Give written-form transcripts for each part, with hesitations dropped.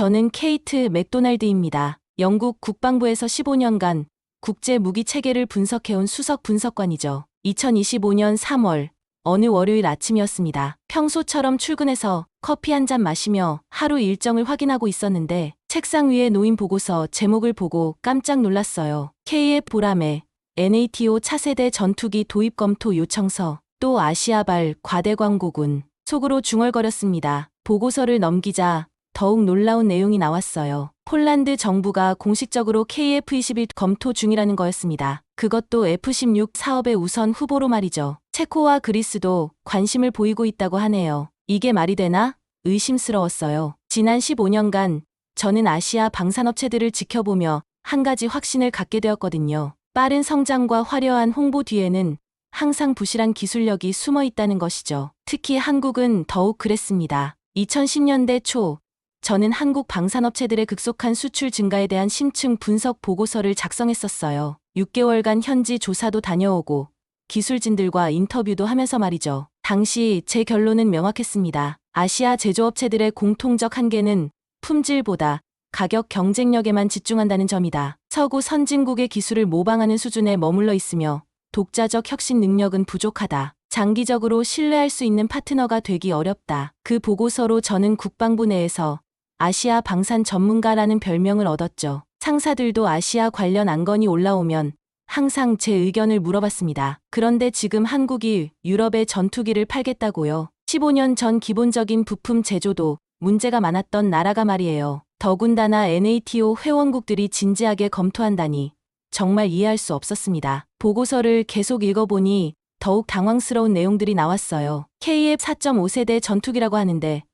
저는 케이트 맥도날드입니다. 영국 국방부에서 15년간 국제 무기 체계를 분석해온 수석 분석관이죠. 2025년 3월 어느 월요일 아침이었습니다. 평소처럼 출근해서 커피 한 잔 마시며 하루 일정을 확인하고 있었는데 책상 위에 놓인 보고서 제목을 보고 깜짝 놀랐어요. KF 보라매 NATO 차세대 전투기 도입 검토 요청서, 또 아시아발 과대 광고군. 속으로 중얼거렸습니다. 보고서를 넘기자 더욱 놀라운 내용이 나왔어요. 폴란드 정부가 공식적으로 KF-21 검토 중이라는 거였습니다. 그것도 F-16 사업의 우선 후보로 말이죠. 체코와 그리스도 관심을 보이고 있다고 하네요. 이게 말이 되나? 의심스러웠어요. 지난 15년간 저는 아시아 방산업체들을 지켜보며 한 가지 확신을 갖게 되었거든요. 빠른 성장과 화려한 홍보 뒤에는 항상 부실한 기술력이 숨어 있다는 것이죠. 특히 한국은 더욱 그랬습니다. 2010년대 초 저는 한국 방산업체들의 급속한 수출 증가에 대한 심층 분석 보고서를 작성했었어요. 6개월간 현지 조사도 다녀오고 기술진들과 인터뷰도 하면서 말이죠. 당시 제 결론은 명확했습니다. 아시아 제조업체들의 공통적 한계는 품질보다 가격 경쟁력에만 집중한다는 점이다. 서구 선진국의 기술을 모방하는 수준에 머물러 있으며 독자적 혁신 능력은 부족하다. 장기적으로 신뢰할 수 있는 파트너가 되기 어렵다. 그 보고서로 저는 국방부 내에서 아시아 방산 전문가라는 별명을 얻었죠. 상사들도 아시아 관련 안건이 올라오면 항상 제 의견을 물어봤습니다. 그런데 지금 한국이 유럽에 전투기를 팔겠다고요. 15년 전 기본적인 부품 제조도 문제가 많았던 나라가 말이에요. 더군다나 NATO 회원국들이 진지하게 검토한다니 정말 이해할 수 없었습니다. 보고서를 계속 읽어보니 더욱 당황스러운 내용들이 나왔어요. KF-4.5세대 전투기라고 하는데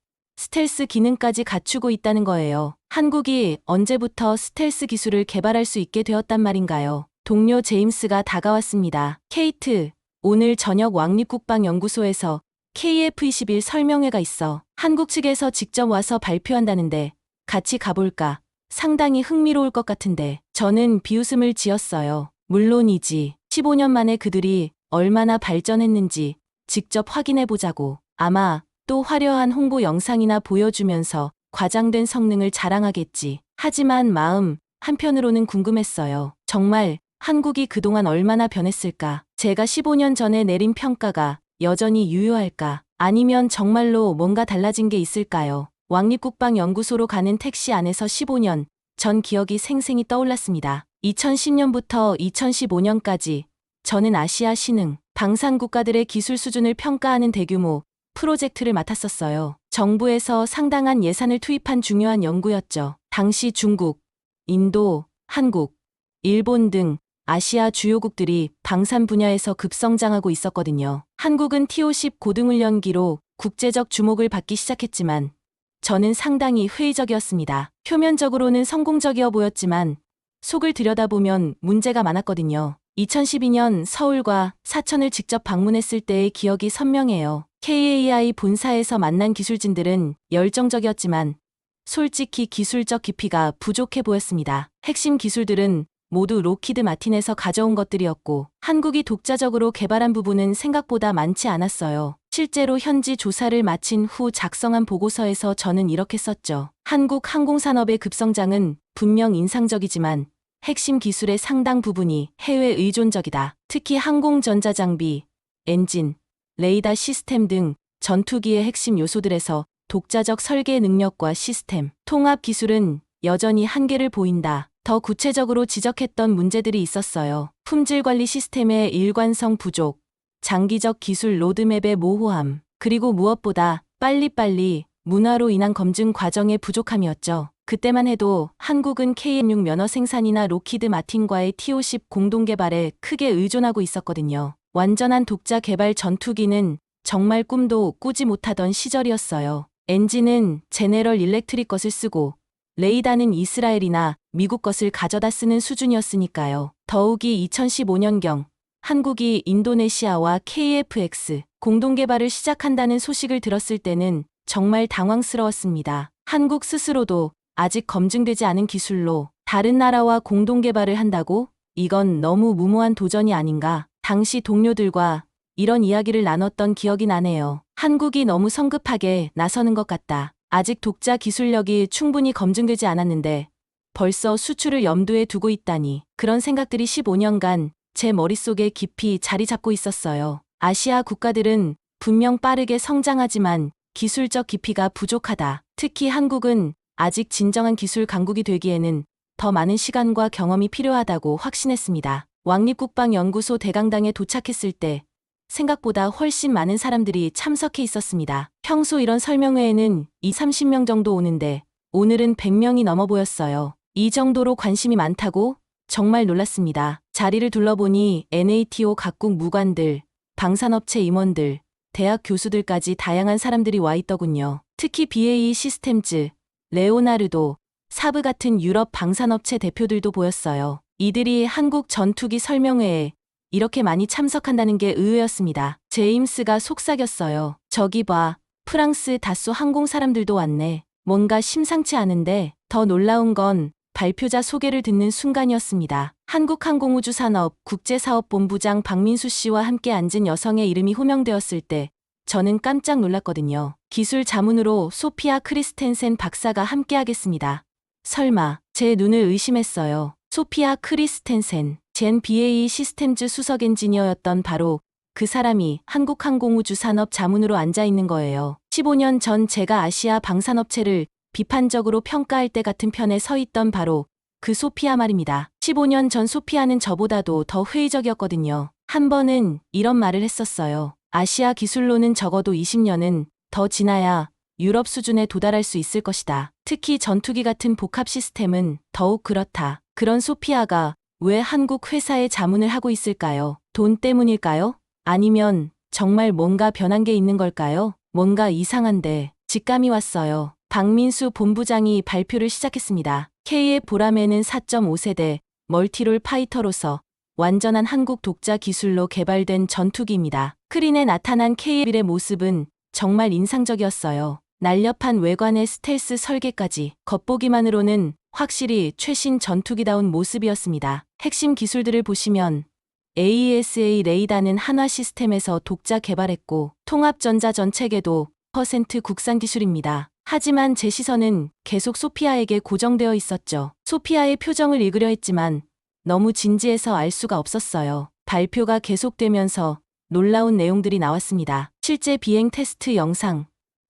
스텔스 기능까지 갖추고 있다는 거예요. 한국이 언제부터 스텔스 기술을 개발할 수 있게 되었단 말인가요? 동료 제임스가 다가왔습니다. 케이트, 오늘 저녁 왕립국방연구소에서 KF-21 설명회가 있어. 한국 측에서 직접 와서 발표한다는데 같이 가볼까? 상당히 흥미로울 것 같은데. 저는 비웃음을 지었어요. 물론이지. 15년 만에 그들이 얼마나 발전했는지 직접 확인해보자고. 아마 또 화려한 홍보 영상이나 보여주면서 과장된 성능을 자랑하겠지. 하지만 마음 한편으로는 궁금했어요. 정말 한국이 그동안 얼마나 변했을까? 제가 15년 전에 내린 평가가 여전히 유효할까? 아니면 정말로 뭔가 달라진 게 있을까요? 왕립국방연구소로 가는 택시 안에서 15년 전 기억이 생생히 떠올랐습니다. 2010년부터 2015년까지 저는 아시아 신흥, 방산 국가들의 기술 수준을 평가하는 대규모 프로젝트를 맡았었어요. 정부에서 상당한 예산을 투입한 중요한 연구였죠. 당시 중국, 인도, 한국, 일본 등 아시아 주요국들이 방산 분야에서 급성장하고 있었거든요. 한국은 T-50 고등훈련기로 국제적 주목을 받기 시작했지만 저는 상당히 회의적이었습니다. 표면적으로는 성공적이어 보였지만 속을 들여다보면 문제가 많았거든요. 2012년 서울과 사천을 직접 방문했을 때의 기억이 선명해요. KAI 본사에서 만난 기술진들은 열정적이었지만 솔직히 기술적 깊이가 부족해 보였습니다. 핵심 기술들은 모두 록히드 마틴에서 가져온 것들이었고 한국이 독자적으로 개발한 부분은 생각보다 많지 않았어요. 실제로 현지 조사를 마친 후 작성한 보고서에서 저는 이렇게 썼죠. 한국 항공산업의 급성장은 분명 인상적이지만 핵심 기술의 상당 부분이 해외 의존적이다. 특히 항공전자장비, 엔진, 레이더 시스템 등 전투기의 핵심 요소들에서 독자적 설계 능력과 시스템, 통합 기술은 여전히 한계를 보인다. 더 구체적으로 지적했던 문제들이 있었어요. 품질 관리 시스템의 일관성 부족, 장기적 기술 로드맵의 모호함, 그리고 무엇보다 빨리빨리 문화로 인한 검증 과정의 부족함이었죠. 그때만 해도 한국은 KF-6 면허 생산이나 록히드 마틴과의 T-50 공동 개발에 크게 의존하고 있었거든요. 완전한 독자 개발 전투기는 정말 꿈도 꾸지 못하던 시절이었어요. 엔진은 제네럴 일렉트릭 것을 쓰고 레이더는 이스라엘이나 미국 것을 가져다 쓰는 수준이었으니까요. 더욱이 2015년경 한국이 인도네시아와 KF-X 공동 개발을 시작한다는 소식을 들었을 때는 정말 당황스러웠습니다. 한국 스스로도 아직 검증되지 않은 기술로 다른 나라와 공동 개발을 한다고? 이건 너무 무모한 도전이 아닌가? 당시 동료들과 이런 이야기를 나눴던 기억이 나네요. 한국이 너무 성급하게 나서는 것 같다. 아직 독자 기술력이 충분히 검증되지 않았는데 벌써 수출을 염두에 두고 있다니, 그런 생각들이 15년간 제 머릿속에 깊이 자리 잡고 있었어요. 아시아 국가들은 분명 빠르게 성장하지만 기술적 깊이가 부족하다. 특히 한국은 아직 진정한 기술 강국이 되기에는 더 많은 시간과 경험이 필요하다고 확신했습니다. 왕립국방연구소 대강당에 도착했을 때 생각보다 훨씬 많은 사람들이 참석해 있었습니다. 평소 이런 설명회에는 20-30명 정도 오는데 오늘은 100명이 넘어 보였어요. 이 정도로 관심이 많다고? 정말 놀랐습니다. 자리를 둘러보니 NATO 각국 무관들, 방산업체 임원들, 대학 교수들까지 다양한 사람들이 와 있더군요. 특히 BAE 시스템즈, 레오나르도, 사브 같은 유럽 방산업체 대표들도 보였어요. 이들이 한국 전투기 설명회에 이렇게 많이 참석한다는 게 의외였습니다. 제임스가 속삭였어요. 저기 봐, 프랑스 다수 항공 사람들도 왔네. 뭔가 심상치 않은데 더 놀라운 건 발표자 소개를 듣는 순간이었습니다. 한국항공우주산업 국제사업본부장 박민수 씨와 함께 앉은 여성의 이름이 호명되었을 때 저는 깜짝 놀랐거든요. 기술 자문으로 소피아 크리스텐센 박사가 함께하겠습니다. 설마, 제 눈을 의심했어요. 소피아 크리스텐센, 젠 BAE 시스템즈 수석 엔지니어였던 바로 그 사람이 한국항공우주산업 자문으로 앉아있는 거예요. 15년 전 제가 아시아 방산업체를 비판적으로 평가할 때 같은 편에 서 있던 바로 그 소피아 말입니다. 15년 전 소피아는 저보다도 더 회의적이었거든요. 한 번은 이런 말을 했었어요. 아시아 기술로는 적어도 20년은 더 지나야 유럽 수준에 도달할 수 있을 것이다. 특히 전투기 같은 복합 시스템은 더욱 그렇다. 그런 소피아가 왜 한국 회사에 자문을 하고 있을까요? 돈 때문일까요? 아니면 정말 뭔가 변한 게 있는 걸까요? 뭔가 이상한데 직감이 왔어요. 박민수 본부장이 발표를 시작했습니다. K의 보라매는 4.5세대 멀티롤 파이터로서 완전한 한국 독자 기술로 개발된 전투기입니다. 스크린에 나타난 K의 모습은 정말 인상적이었어요. 날렵한 외관의 스텔스 설계까지 겉보기만으로는 확실히 최신 전투기다운 모습이었습니다. 핵심 기술들을 보시면 AESA 레이더는 한화 시스템에서 독자 개발했고 통합전자 전체계도 % 국산 기술입니다. 하지만 제 시선은 계속 소피아에게 고정되어 있었죠. 소피아의 표정을 읽으려 했지만 너무 진지해서 알 수가 없었어요. 발표가 계속되면서 놀라운 내용들이 나왔습니다. 실제 비행 테스트 영상,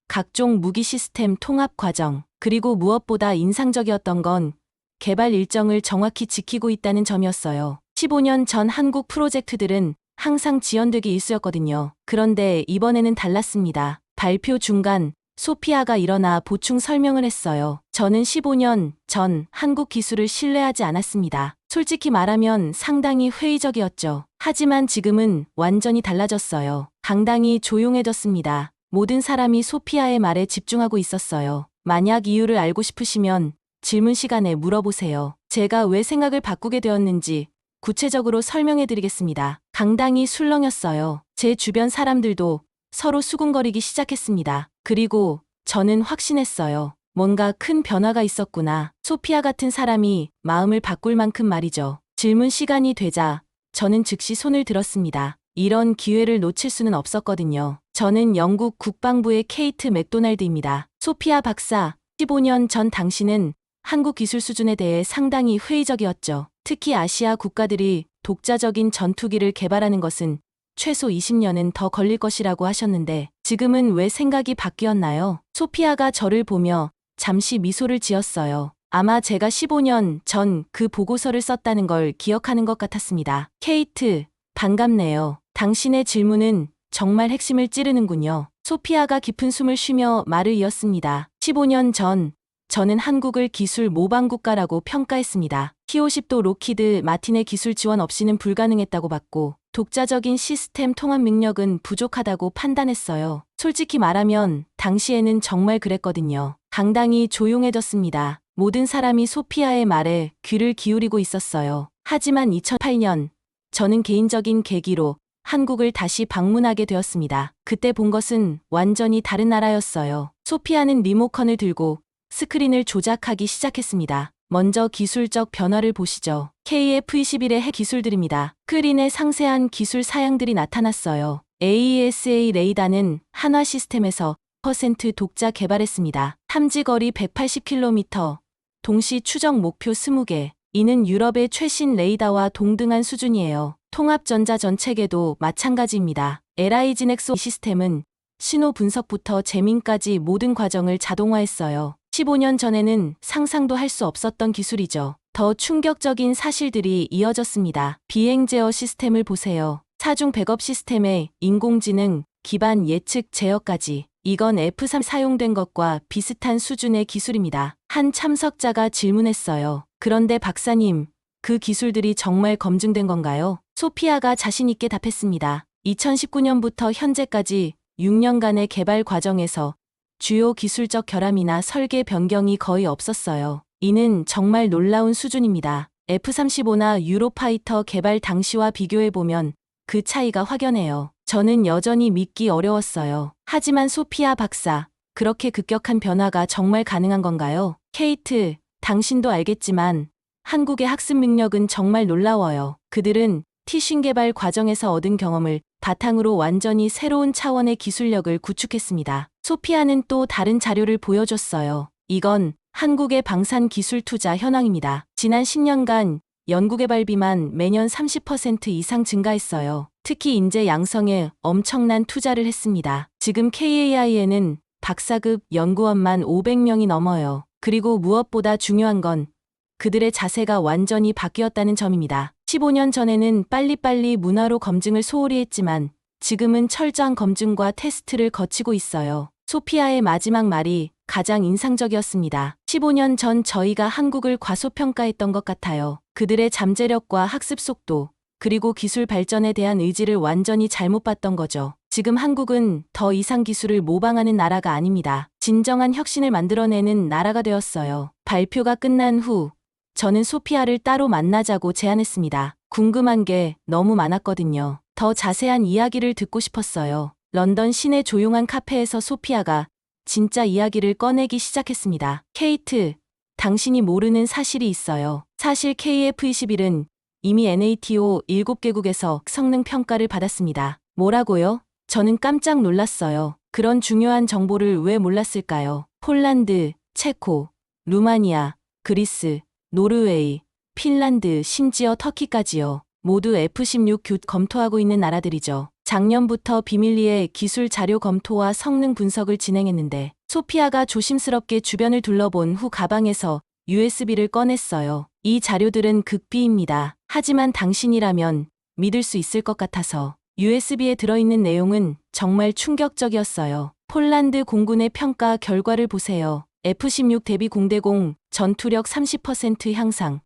각종 무기 시스템 통합 과정, 그리고 무엇보다 인상적이었던 건 개발 일정을 정확히 지키고 있다는 점이었어요. 15년 전 한국 프로젝트들은 항상 지연되기 일쑤였거든요. 그런데 이번에는 달랐습니다. 발표 중간 소피아가 일어나 보충 설명을 했어요. 저는 15년 전 한국 기술을 신뢰하지 않았습니다. 솔직히 말하면 상당히 회의적이었죠. 하지만 지금은 완전히 달라졌어요. 강당이 조용해졌습니다. 모든 사람이 소피아의 말에 집중하고 있었어요. 만약 이유를 알고 싶으시면 질문 시간에 물어보세요. 제가 왜 생각을 바꾸게 되었는지 구체적으로 설명해 드리겠습니다. 강당이 술렁였어요. 제 주변 사람들도 서로 수군거리기 시작했습니다. 그리고 저는 확신했어요. 뭔가 큰 변화가 있었구나. 소피아 같은 사람이 마음을 바꿀 만큼 말이죠. 질문 시간이 되자 저는 즉시 손을 들었습니다. 이런 기회를 놓칠 수는 없었거든요. 저는 영국 국방부의 케이트 맥도날드입니다. 소피아 박사, 15년 전 당신은 한국 기술 수준에 대해 상당히 회의적이었죠. 특히 아시아 국가들이 독자적인 전투기를 개발하는 것은 최소 20년은 더 걸릴 것이라고 하셨는데 지금은 왜 생각이 바뀌었나요? 소피아가 저를 보며 잠시 미소를 지었어요. 아마 제가 15년 전 그 보고서를 썼다는 걸 기억하는 것 같았습니다. 케이트, 반갑네요. 당신의 질문은 정말 핵심을 찌르는군요. 소피아가 깊은 숨을 쉬며 말을 이었습니다. 15년 전 저는 한국을 기술 모방국가라고 평가했습니다. T-50도 로키드 마틴의 기술 지원 없이는 불가능했다고 봤고 독자적인 시스템 통합 능력은 부족하다고 판단했어요. 솔직히 말하면 당시에는 정말 그랬거든요. 강당이 조용해졌습니다. 모든 사람이 소피아의 말에 귀를 기울이고 있었어요. 하지만 2008년 저는 개인적인 계기로 한국을 다시 방문하게 되었습니다. 그때 본 것은 완전히 다른 나라였어요. 소피아는 리모컨을 들고 스크린을 조작하기 시작했습니다. 먼저 기술적 변화를 보시죠. KF-21의 핵 기술들입니다. 스크린에 상세한 기술 사양들이 나타났어요. AESA 레이더는 한화 시스템에서 독자 개발했습니다. 탐지 거리 180km, 동시 추적 목표 20개. 이는 유럽의 최신 레이더와 동등한 수준이에요. 통합 전자전 체계도 마찬가지입니다. LIG 넥소 시스템은 신호 분석부터 재민까지 모든 과정을 자동화했어요. 15년 전에는 상상도 할 수 없었던 기술이죠. 더 충격적인 사실들이 이어졌습니다. 비행 제어 시스템을 보세요. 차중 백업 시스템에 인공지능 기반 예측 제어까지. 이건 F3 사용된 것과 비슷한 수준의 기술입니다. 한 참석자가 질문했어요. 그런데 박사님, 그 기술들이 정말 검증된 건가요? 소피아가 자신 있게 답했습니다. 2019년부터 현재까지 6년간의 개발 과정에서 주요 기술적 결함이나 설계 변경이 거의 없었어요. 이는 정말 놀라운 수준입니다. F-35나 유로파이터 개발 당시와 비교해보면 그 차이가 확연해요. 저는 여전히 믿기 어려웠어요. 하지만 소피아 박사, 그렇게 급격한 변화가 정말 가능한 건가요? 케이트, 당신도 알겠지만 한국의 학습 능력은 정말 놀라워요. 그들은 티신 개발 과정에서 얻은 경험을 바탕으로 완전히 새로운 차원의 기술력을 구축했습니다. 소피아는 또 다른 자료를 보여줬어요. 이건 한국의 방산 기술 투자 현황입니다. 지난 10년간 연구개발비만 매년 30% 이상 증가했어요. 특히 인재 양성에 엄청난 투자를 했습니다. 지금 KAI에는 박사급 연구원만 500명이 넘어요. 그리고 무엇보다 중요한 건 그들의 자세가 완전히 바뀌었다는 점입니다. 15년 전에는 빨리빨리 문화로 검증을 소홀히 했지만 지금은 철저한 검증과 테스트를 거치고 있어요. 소피아의 마지막 말이 가장 인상적이었습니다. 15년 전 저희가 한국을 과소평가했던 것 같아요. 그들의 잠재력과 학습 속도, 그리고 기술 발전에 대한 의지를 완전히 잘못 봤던 거죠. 지금 한국은 더 이상 기술을 모방하는 나라가 아닙니다. 진정한 혁신을 만들어내는 나라가 되었어요. 발표가 끝난 후 저는 소피아를 따로 만나자고 제안했습니다. 궁금한 게 너무 많았거든요. 더 자세한 이야기를 듣고 싶었어요. 런던 시내 조용한 카페에서 소피아가 진짜 이야기를 꺼내기 시작했습니다. 케이트, 당신이 모르는 사실이 있어요. 사실 KF-21은 이미 NATO 7개국에서 성능 평가를 받았습니다. 뭐라고요? 저는 깜짝 놀랐어요. 그런 중요한 정보를 왜 몰랐을까요? 폴란드, 체코, 루마니아, 그리스, 노르웨이, 핀란드, 심지어 터키까지요. 모두 F-16 검토하고 있는 나라들이죠. 작년부터 비밀리에 기술 자료 검토와 성능 분석을 진행했는데 소피아가 조심스럽게 주변을 둘러본 후 가방에서 USB를 꺼냈어요. 이 자료들은 극비입니다. 하지만 당신이라면 믿을 수 있을 것 같아서. USB에 들어있는 내용은 정말 충격적이었어요. 폴란드 공군의 평가 결과를 보세요. F-16 대비 공대공 전투력 30% 향상,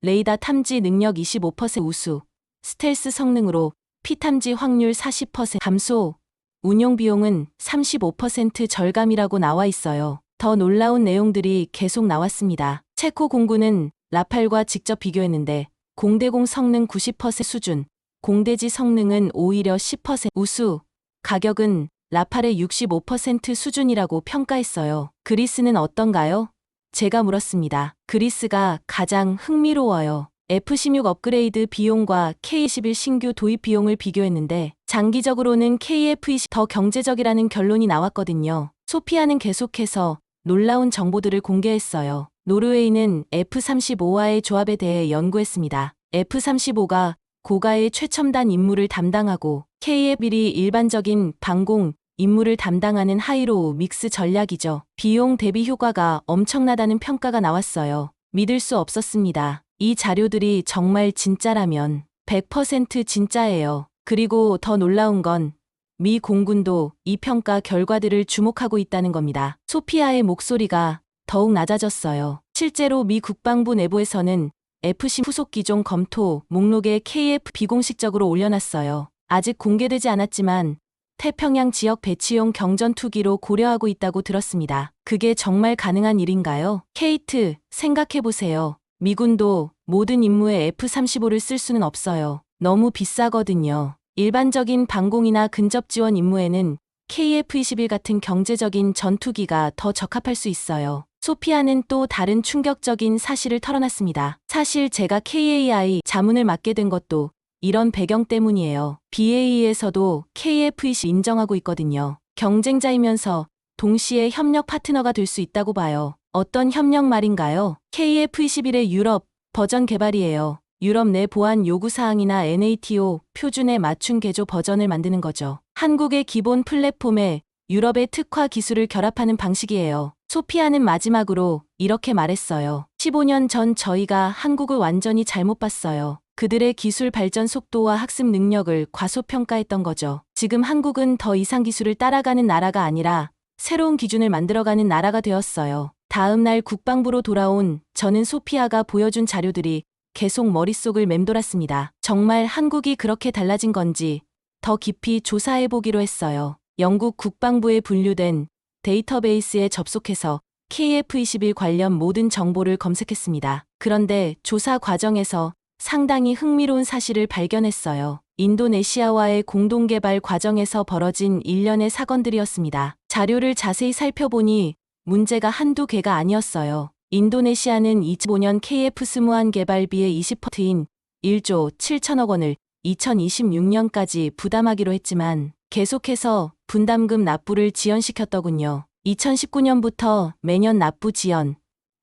레이더 탐지 능력 25% 우수, 스텔스 성능으로 피탐지 확률 40% 감소, 운용 비용은 35% 절감이라고 나와 있어요. 더 놀라운 내용들이 계속 나왔습니다. 체코 공군은 라팔과 직접 비교했는데 공대공 성능 90% 수준, 공대지 성능은 오히려 10% 우수, 가격은 라팔의 65% 수준이라고 평가했어요. 그리스는 어떤가요? 제가 물었습니다. 그리스가 가장 흥미로워요. F-16 업그레이드 비용과 K-21 신규 도입 비용을 비교했는데 장기적으로는 KF-20이 더 경제적이라는 결론이 나왔거든요. 소피아는 계속해서 놀라운 정보들을 공개했어요. 노르웨이는 F-35와의 조합에 대해 연구했습니다. F-35가 고가의 최첨단 임무를 담당하고 KF-1이 일반적인 방공 임무를 담당하는 하이로우 믹스 전략이죠. 비용 대비 효과가 엄청나다는 평가가 나왔어요. 믿을 수 없었습니다. 이 자료들이 정말 진짜라면 100% 진짜예요. 그리고 더 놀라운 건 미 공군도 이 평가 결과들을 주목하고 있다는 겁니다. 소피아의 목소리가 더욱 낮아졌어요. 실제로 미 국방부 내부에서는 F-10 후속 기종 검토 목록에 KF 비공식적으로 올려놨어요. 아직 공개되지 않았지만 태평양 지역 배치용 경전투기로 고려하고 있다고 들었습니다. 그게 정말 가능한 일인가요? 케이트, 생각해보세요. 미군도 모든 임무에 F-35를 쓸 수는 없어요. 너무 비싸거든요. 일반적인 방공이나 근접 지원 임무에는 KF-21 같은 경제적인 전투기가 더 적합할 수 있어요. 소피아는 또 다른 충격적인 사실을 털어놨습니다. 사실 제가 KAI 자문을 맡게 된 것도 이런 배경 때문이에요. BAE에서도 KF-20 인정하고 있거든요. 경쟁자이면서 동시에 협력 파트너가 될 수 있다고 봐요. 어떤 협력 말인가요? KF-21의 유럽 버전 개발이에요. 유럽 내 보안 요구사항이나 NATO 표준에 맞춘 개조 버전을 만드는 거죠. 한국의 기본 플랫폼에 유럽의 특화 기술을 결합하는 방식이에요. 소피아는 마지막으로 이렇게 말했어요. 15년 전 저희가 한국을 완전히 잘못 봤어요. 그들의 기술 발전 속도와 학습 능력을 과소평가했던 거죠. 지금 한국은 더 이상 기술을 따라가는 나라가 아니라 새로운 기준을 만들어가는 나라가 되었어요. 다음 날 국방부로 돌아온 저는 소피아가 보여준 자료들이 계속 머릿속을 맴돌았습니다. 정말 한국이 그렇게 달라진 건지 더 깊이 조사해보기로 했어요. 영국 국방부에 분류된 데이터베이스에 접속해서 KF-21 관련 모든 정보를 검색했습니다. 그런데 조사 과정에서 상당히 흥미로운 사실을 발견했어요. 인도네시아와의 공동개발 과정에서 벌어진 일련의 사건들이었습니다. 자료를 자세히 살펴보니 문제가 한두 개가 아니었어요. 인도네시아는 2005년 KF-21 개발비의 20%인 1조 7천억 원을 2026년까지 부담하기로 했지만 계속해서 분담금 납부를 지연시켰더군요. 2019년부터 매년 납부 지연,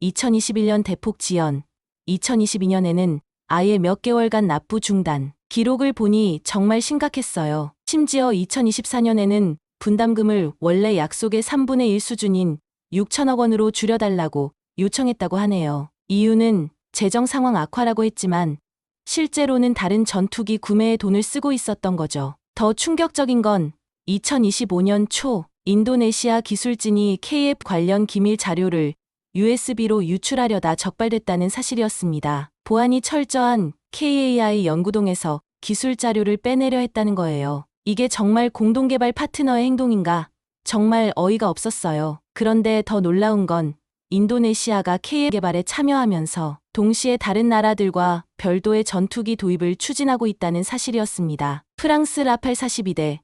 2021년 대폭 지연, 2022년에는 아예 몇 개월간 납부 중단. 기록을 보니 정말 심각했어요. 심지어 2024년에는 분담금을 원래 약속의 3분의 1 수준인 6천억 원으로 줄여달라고 요청했다고 하네요. 이유는 재정 상황 악화라고 했지만 실제로는 다른 전투기 구매에 돈을 쓰고 있었던 거죠. 더 충격적인 건 2025년 초 인도네시아 기술진이 KF 관련 기밀 자료를 USB로 유출하려다 적발됐다는 사실이었습니다. 보안이 철저한 KAI 연구동에서 기술 자료를 빼내려 했다는 거예요. 이게 정말 공동개발 파트너의 행동인가? 정말 어이가 없었어요. 그런데 더 놀라운 건 인도네시아가 KF 개발에 참여하면서 동시에 다른 나라들과 별도의 전투기 도입을 추진하고 있다는 사실이었습니다. 프랑스 라팔 42대,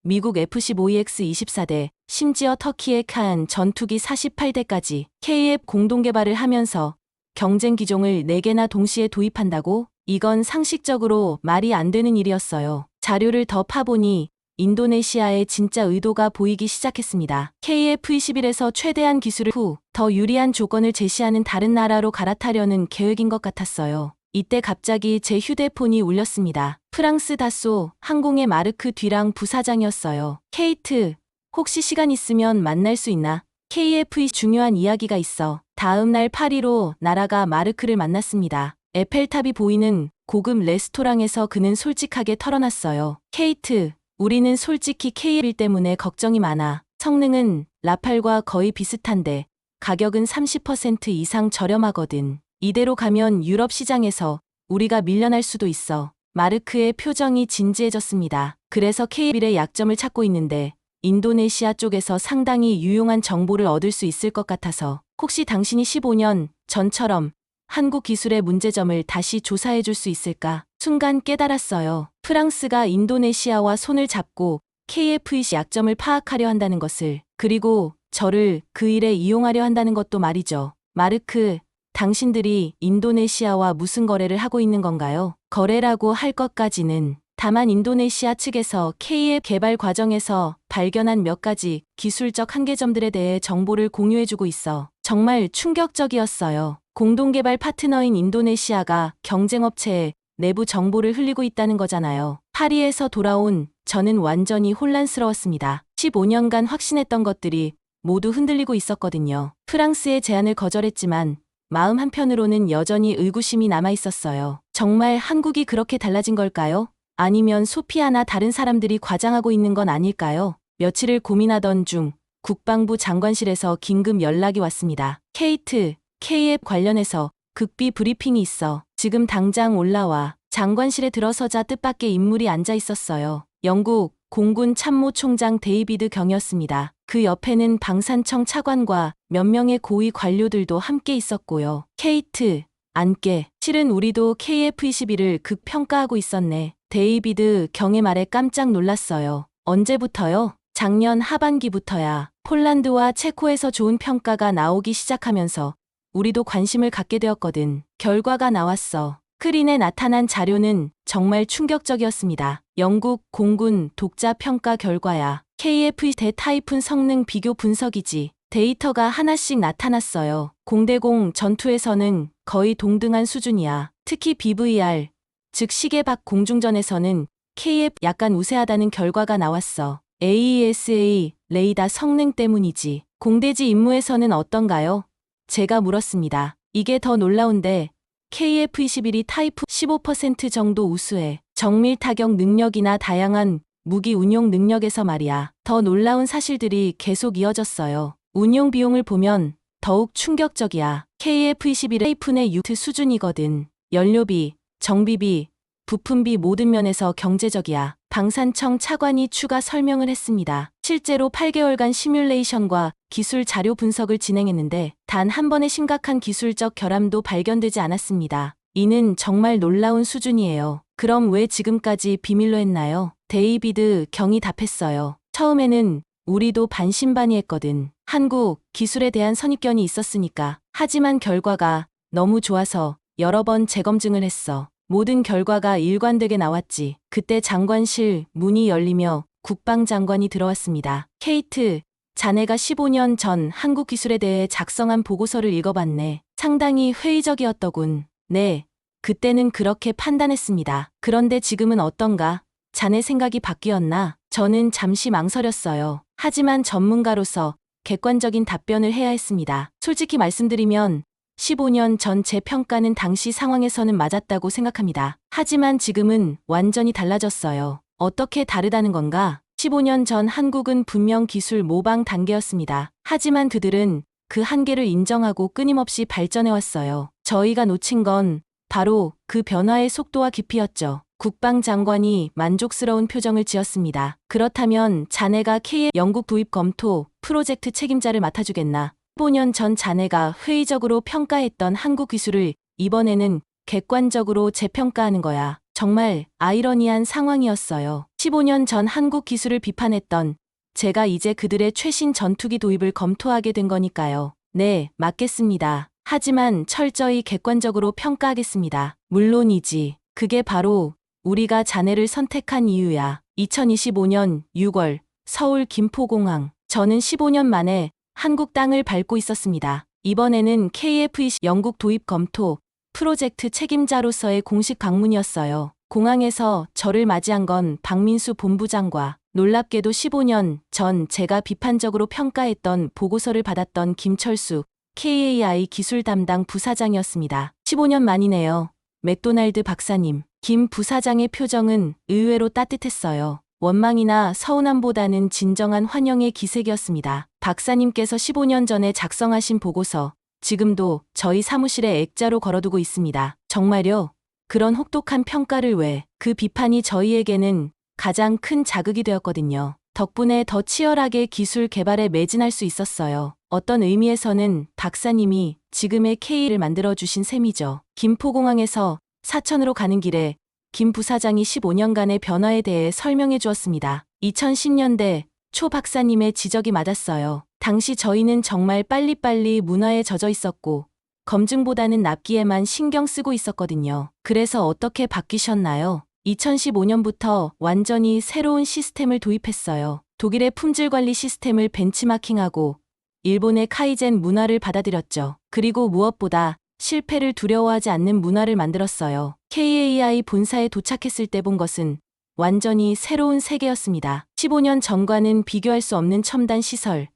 미국 F-15EX 24대, 심지어 터키의 칸 전투기 48대까지 KF 공동개발을 하면서 경쟁 기종을 4개나 동시에 도입한다고? 이건 상식적으로 말이 안 되는 일이었어요. 자료를 더 파보니 인도네시아의 진짜 의도가 보이기 시작했습니다. KF-21에서 최대한 기술을 후 더 유리한 조건을 제시하는 다른 나라로 갈아타려는 계획인 것 같았어요. 이때 갑자기 제 휴대폰이 울렸습니다. 프랑스 다소 항공의 마르크 듀랑 부사장이었어요. 케이트, 혹시 시간 있으면 만날 수 있나? KF의 중요한 이야기가 있어. 다음 날 파리로 날아가 마르크를 만났습니다. 에펠탑이 보이는 고급 레스토랑에서 그는 솔직하게 털어놨어요. 케이트, 우리는 솔직히 KF 때문에 걱정이 많아. 성능은 라팔과 거의 비슷한데 가격은 30% 이상 저렴하거든. 이대로 가면 유럽 시장에서 우리가 밀려날 수도 있어. 마르크의 표정이 진지해졌습니다. 그래서 KF의 약점을 찾고 있는데 인도네시아 쪽에서 상당히 유용한 정보를 얻을 수 있을 것 같아서 혹시 당신이 15년 전처럼 한국 기술의 문제점을 다시 조사해 줄 수 있을까? 순간 깨달았어요. 프랑스가 인도네시아와 손을 잡고 KF의 약점을 파악하려 한다는 것을, 그리고 저를 그 일에 이용하려 한다는 것도 말이죠. 마르크, 당신들이 인도네시아와 무슨 거래를 하고 있는 건가요? 거래라고 할 것까지는. 다만 인도네시아 측에서 KF 개발 과정에서 발견한 몇 가지 기술적 한계점들에 대해 정보를 공유해주고 있어. 정말 충격적이었어요. 공동개발 파트너인 인도네시아가 경쟁업체에 내부 정보를 흘리고 있다는 거잖아요. 파리에서 돌아온 저는 완전히 혼란스러웠습니다. 15년간 확신했던 것들이 모두 흔들리고 있었거든요. 프랑스의 제안을 거절했지만 마음 한편으로는 여전히 의구심이 남아있었어요. 정말 한국이 그렇게 달라진 걸까요? 아니면 소피아나 다른 사람들이 과장하고 있는 건 아닐까요? 며칠을 고민하던 중 국방부 장관실에서 긴급 연락이 왔습니다. 케이트, KF 관련해서 극비 브리핑이 있어. 지금 당장 올라와. 장관실에 들어서자 뜻밖의 인물이 앉아 있었어요. 영국 공군 참모총장 데이비드 경이었습니다. 그 옆에는 방산청 차관과 몇 명의 고위 관료들도 함께 있었고요. 케이트, 앉게. 실은 우리도 KF-21을 극평가하고 있었네. 데이비드 경의 말에 깜짝 놀랐어요. 언제부터요? 작년 하반기부터야. 폴란드와 체코에서 좋은 평가가 나오기 시작하면서 우리도 관심을 갖게 되었거든. 결과가 나왔어. 스크린에 나타난 자료는 정말 충격적이었습니다. 영국 공군 독자 평가 결과야. KF 대타이푼 성능 비교 분석이지. 데이터가 하나씩 나타났어요. 공대공 전투에서는 거의 동등한 수준이야. 특히 BVR, 즉 시계 밖 공중전에서는 KF 약간 우세하다는 결과가 나왔어. AESA 레이더 성능 때문이지. 공대지 임무에서는 어떤가요? 제가 물었습니다. 이게 더 놀라운데 KF-21이 타이푼 15% 정도 우수해. 정밀 타격 능력이나 다양한 무기 운용 능력에서 말이야. 더 놀라운 사실들이 계속 이어졌어요. 운용 비용을 보면 더욱 충격적이야. KF-21 타이푼의 6 수준이거든. 연료비, 정비비, 부품비 모든 면에서 경제적이야. 방산청 차관이 추가 설명을 했습니다. 실제로 8개월간 시뮬레이션과 기술 자료 분석을 진행했는데 단 한 번의 심각한 기술적 결함도 발견되지 않았습니다. 이는 정말 놀라운 수준이에요. 그럼 왜 지금까지 비밀로 했나요? 데이비드 경이 답했어요. 처음에는 우리도 반신반의했거든. 한국 기술에 대한 선입견이 있었으니까. 하지만 결과가 너무 좋아서 여러 번 재검증을 했어. 모든 결과가 일관되게 나왔지. 그때 장관실 문이 열리며 국방장관이 들어왔습니다. 케이트, 자네가 15년 전 한국 기술에 대해 작성한 보고서를 읽어봤네. 상당히 회의적이었더군. 네, 그때는 그렇게 판단했습니다. 그런데 지금은 어떤가? 자네 생각이 바뀌었나? 저는 잠시 망설였어요. 하지만 전문가로서 객관적인 답변을 해야 했습니다. 솔직히 말씀드리면 15년 전 제 평가는 당시 상황에서는 맞았다고 생각합니다. 하지만 지금은 완전히 달라졌어요. 어떻게 다르다는 건가? 15년 전 한국은 분명 기술 모방 단계였습니다. 하지만 그들은 그 한계를 인정하고 끊임없이 발전해왔어요. 저희가 놓친 건 바로 그 변화의 속도와 깊이였죠. 국방장관이 만족스러운 표정을 지었습니다. 그렇다면 자네가 K의 영국 도입 검토 프로젝트 책임자를 맡아주겠나? 15년 전 자네가 회의적으로 평가했던 한국 기술을 이번에는 객관적으로 재평가하는 거야. 정말 아이러니한 상황이었어요. 15년 전 한국 기술을 비판했던 제가 이제 그들의 최신 전투기 도입을 검토하게 된 거니까요. 네, 맞겠습니다. 하지만 철저히 객관적으로 평가하겠습니다. 물론이지. 그게 바로 우리가 자네를 선택한 이유야. 2025년 6월 서울 김포공항. 저는 15년 만에 한국 땅을 밟고 있었습니다. 이번에는 KF-20 영국 도입 검토 프로젝트 책임자로서의 공식 방문이었어요. 공항에서 저를 맞이한 건 박민수 본부장과 놀랍게도 15년 전 제가 비판적으로 평가했던 보고서를 받았던 김철수 KAI 기술 담당 부사장이었습니다. 15년 만이네요. 맥도날드 박사님. 김 부사장의 표정은 의외로 따뜻했어요. 원망이나 서운함보다는 진정한 환영의 기색이었습니다. 박사님께서 15년 전에 작성하신 보고서, 지금도 저희 사무실에 액자로 걸어두고 있습니다. 정말요? 그런 혹독한 평가를 왜? 그 비판이 저희에게는 가장 큰 자극이 되었거든요. 덕분에 더 치열하게 기술 개발에 매진할 수 있었어요. 어떤 의미에서는 박사님이 지금의 K를 만들어주신 셈이죠. 김포공항에서 사천으로 가는 길에 김 부사장이 15년간의 변화에 대해 설명해 주었습니다. 2010년대 초 박사님의 지적이 맞았어요. 당시 저희는 정말 빨리빨리 문화에 젖어 있었고 검증보다는 납기에만 신경 쓰고 있었거든요. 그래서 어떻게 바뀌셨나요? 2015년부터 완전히 새로운 시스템을 도입했어요. 독일의 품질관리 시스템을 벤치마킹하고 일본의 카이젠 문화를 받아들였죠. 그리고 무엇보다 실패를 두려워하지 않는 문화를 만들었어요. KAI 본사에 도착했을 때 본 것은 완전히 새로운 세계였습니다. 15년 전과는 비교할 수 없는 첨단 시설,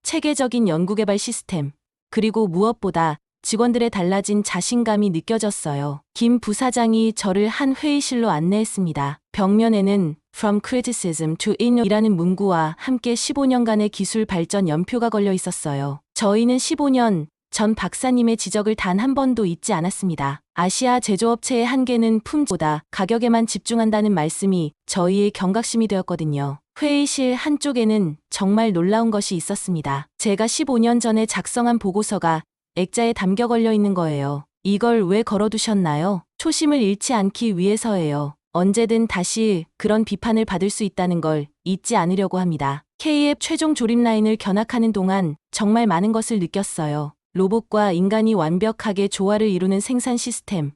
체계적인 연구개발 시스템, 그리고 무엇보다 직원들의 달라진 자신감이 느껴졌어요. 김 부사장이 저를 한 회의실로 안내했습니다. 벽면에는 From Criticism to Innovation이라는 문구와 함께 15년간의 기술 발전 연표가 걸려 있었어요. 저희는 15년 전 박사님의 지적을 단 한 번도 잊지 않았습니다. 아시아 제조업체의 한계는 품질보다 가격에만 집중한다는 말씀이 저희의 경각심이 되었거든요. 회의실 한쪽에는 정말 놀라운 것이 있었습니다. 제가 15년 전에 작성한 보고서가 액자에 담겨 걸려 있는 거예요. 이걸 왜 걸어두셨나요? 초심을 잃지 않기 위해서예요. 언제든 다시 그런 비판을 받을 수 있다는 걸 잊지 않으려고 합니다. K앱 최종 조립 라인을 견학하는 동안 정말 많은 것을 느꼈어요. 로봇과 인간이 완벽하게 조화를 이루는 생산 시스템,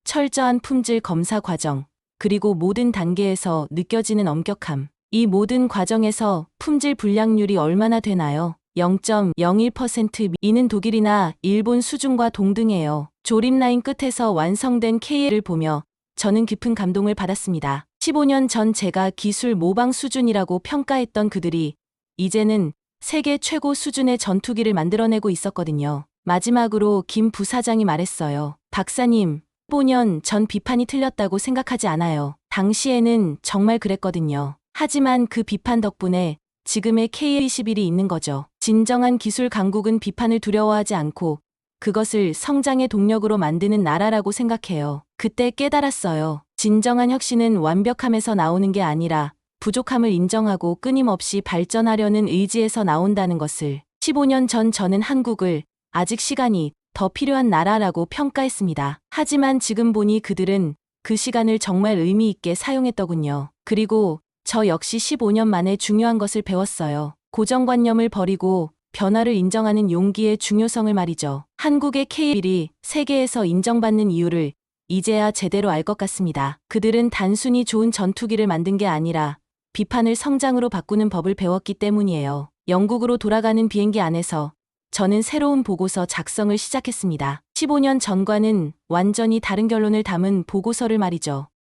철저한 품질 검사 과정, 그리고 모든 단계에서 느껴지는 엄격함. 이 모든 과정에서 품질 불량률이 얼마나 되나요? 0.01%. 이는 독일이나 일본 수준과 동등해요. 조립 라인 끝에서 완성된 KL을 보며 저는 깊은 감동을 받았습니다. 15년 전 제가 기술 모방 수준이라고 평가했던 그들이 이제는 세계 최고 수준의 전투기를 만들어내고 있었거든요. 마지막으로 김 부사장이 말했어요. 박사님, 15년 전 비판이 틀렸다고 생각하지 않아요. 당시에는 정말 그랬거든요. 하지만 그 비판 덕분에 지금의 K21이 있는 거죠. 진정한 기술 강국은 비판을 두려워하지 않고 그것을 성장의 동력으로 만드는 나라라고 생각해요. 그때 깨달았어요. 진정한 혁신은 완벽함에서 나오는 게 아니라 부족함을 인정하고 끊임없이 발전하려는 의지에서 나온다는 것을. 15년 전 저는 한국을 아직 시간이 더 필요한 나라라고 평가했습니다. 하지만 지금 보니 그들은 그 시간을 정말 의미 있게 사용했더군요. 그리고 저 역시 15년 만에 중요한 것을 배웠어요. 고정관념을 버리고 변화를 인정하는 용기의 중요성을 말이죠. 한국의 K1이 세계에서 인정받는 이유를 이제야 제대로 알 것 같습니다. 그들은 단순히 좋은 전투기를 만든 게 아니라 비판을 성장으로 바꾸는 법을 배웠기 때문이에요. 영국으로 돌아가는 비행기 안에서 저는 새로운 보고서 작성을 시작했습니다. 15년 전과는 완전히 다른 결론을 담은 보고서를 말이죠.